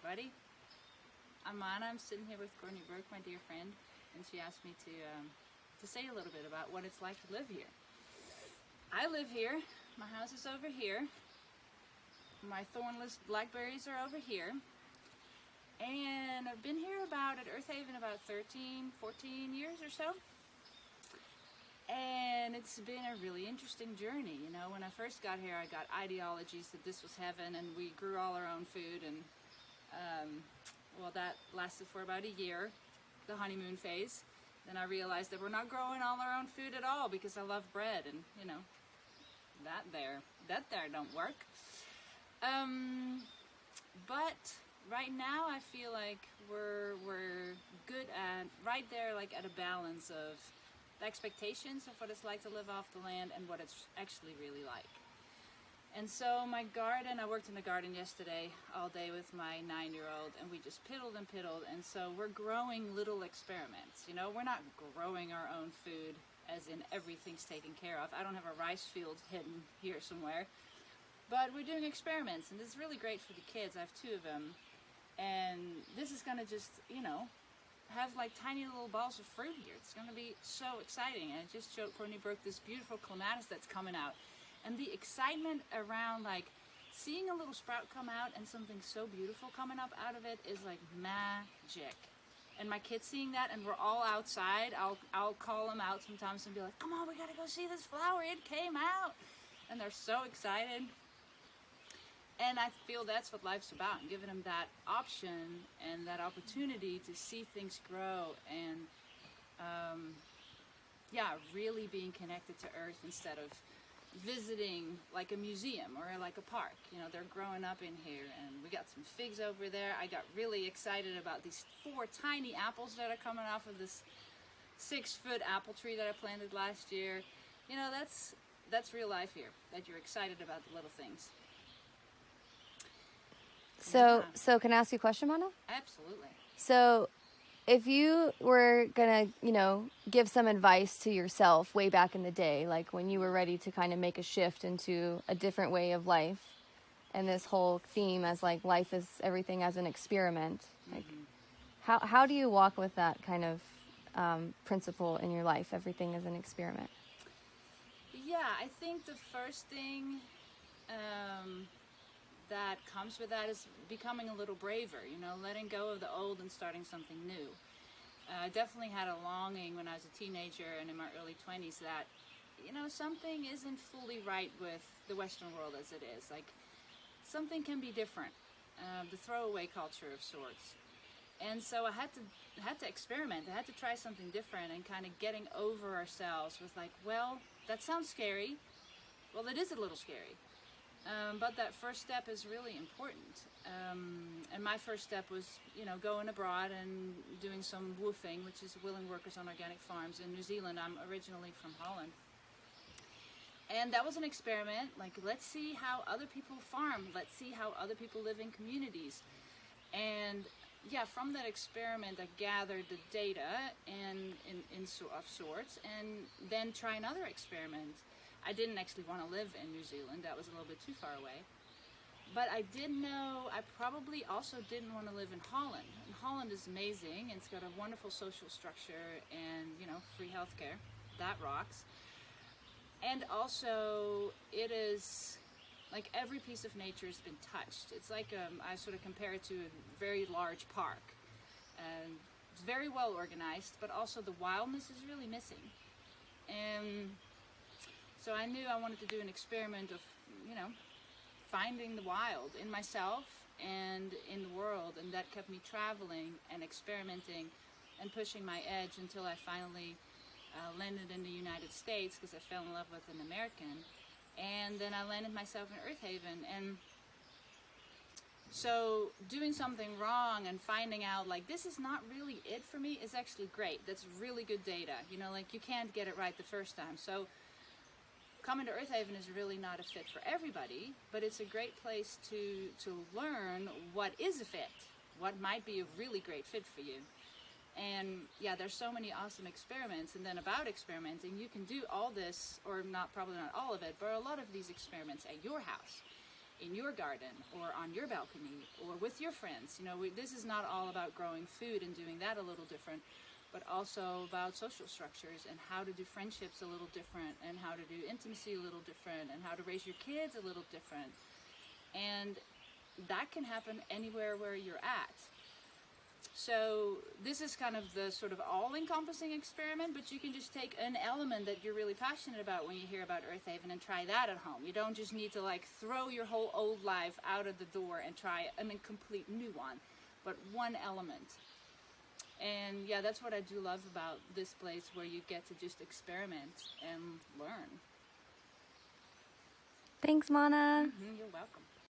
everybody. I'm Anna. I'm sitting here with Courtney Burke, my dear friend, and she asked me to say a little bit about what it's like to live here. I live here. My house is over here. My thornless blackberries are over here. And I've been here at Earthaven about 13, 14 years or so. And it's been a really interesting journey. You know, when I first got here, I got ideologies that this was heaven and we grew all our own food. And, well, that lasted for about a year, the honeymoon phase. Then I realized that we're not growing all our own food at all because I love bread and, you know, that there don't work. But right now I feel like we're good at, right there, like at a balance of the expectations of what it's like to live off the land and what it's actually really like. And so my garden, I worked in the garden yesterday all day with my 9-year-old, and we just piddled and piddled, and so we're growing little experiments. You know, we're not growing our own food as in everything's taken care of. I don't have a rice field hidden here somewhere, but we're doing experiments, and this is really great for the kids. I have 2 of them, and this is gonna just, you know, have like tiny little balls of fruit here. It's gonna be so exciting. And I just showed Courtney Burke this beautiful clematis that's coming out. And the excitement around like seeing a little sprout come out and something so beautiful coming up out of it is like magic. And my kids seeing that, and we're all outside, I'll call them out sometimes and be like, come on, we gotta go see this flower, it came out. And they're so excited. And I feel that's what life's about, giving them that option and that opportunity to see things grow and, yeah, really being connected to Earth instead of visiting like a museum or like a park. You know, they're growing up in here, and we got some figs over there. I got really excited about these 4 tiny apples that are coming off of this 6-foot apple tree that I planted last year. You know, that's real life here, that you're excited about the little things. So can I ask you a question, Mana? Absolutely. So if you were gonna, you know, give some advice to yourself way back in the day, like when you were ready to kind of make a shift into a different way of life, and this whole theme as like life is everything as an experiment, like how do you walk with that kind of principle in your life? Everything is an experiment. Yeah, I think the first thing that comes with that is becoming a little braver, you know, letting go of the old and starting something new. I definitely had a longing when I was a teenager and in my early 20s that, you know, something isn't fully right with the Western world as it is. Like, something can be different, the throwaway culture of sorts. And so I had to experiment. I had to try something different and kind of getting over ourselves with like, well, that sounds scary. Well, it is a little scary. But that first step is really important. And my first step was, you know, going abroad and doing some woofing, which is willing workers on organic farms in New Zealand. I'm originally from Holland. And that was an experiment. Like, let's see how other people farm. Let's see how other people live in communities. And yeah, from that experiment, I gathered the data of sorts, and then try another experiment. I didn't actually want to live in New Zealand. That was a little bit too far away. But I did know I probably also didn't want to live in Holland. And Holland is amazing. It's got a wonderful social structure and, you know, free healthcare. That rocks. And also, it is like every piece of nature has been touched. It's like, I sort of compare it to a very large park. And it's very well organized, but also the wildness is really missing. And so I knew I wanted to do an experiment of, you know, finding the wild in myself and in the world, and that kept me traveling and experimenting and pushing my edge until I finally landed in the United States because I fell in love with an American, and then I landed myself in Earthaven. And so doing something wrong and finding out like this is not really it for me is actually great. That's really good data. You know, like you can't get it right the first time. So coming to Earthaven is really not a fit for everybody, but it's a great place to learn what is a fit, what might be a really great fit for you. And yeah, there's so many awesome experiments. And then about experimenting, you can do all this, or probably not all of it, but a lot of these experiments at your house. in your garden or on your balcony or with your friends. You know, this is not all about growing food and doing that a little different, but also about social structures and how to do friendships a little different, and how to do intimacy a little different, and how to raise your kids a little different. And that can happen anywhere where you're at. So this is kind of the sort of all-encompassing experiment, but you can just take an element that you're really passionate about when you hear about Earthaven and try that at home. You don't just need to like throw your whole old life out of the door and try a complete new one, but one element. And yeah, that's what I do love about this place, where you get to just experiment and learn. Thanks, Mana. You're welcome.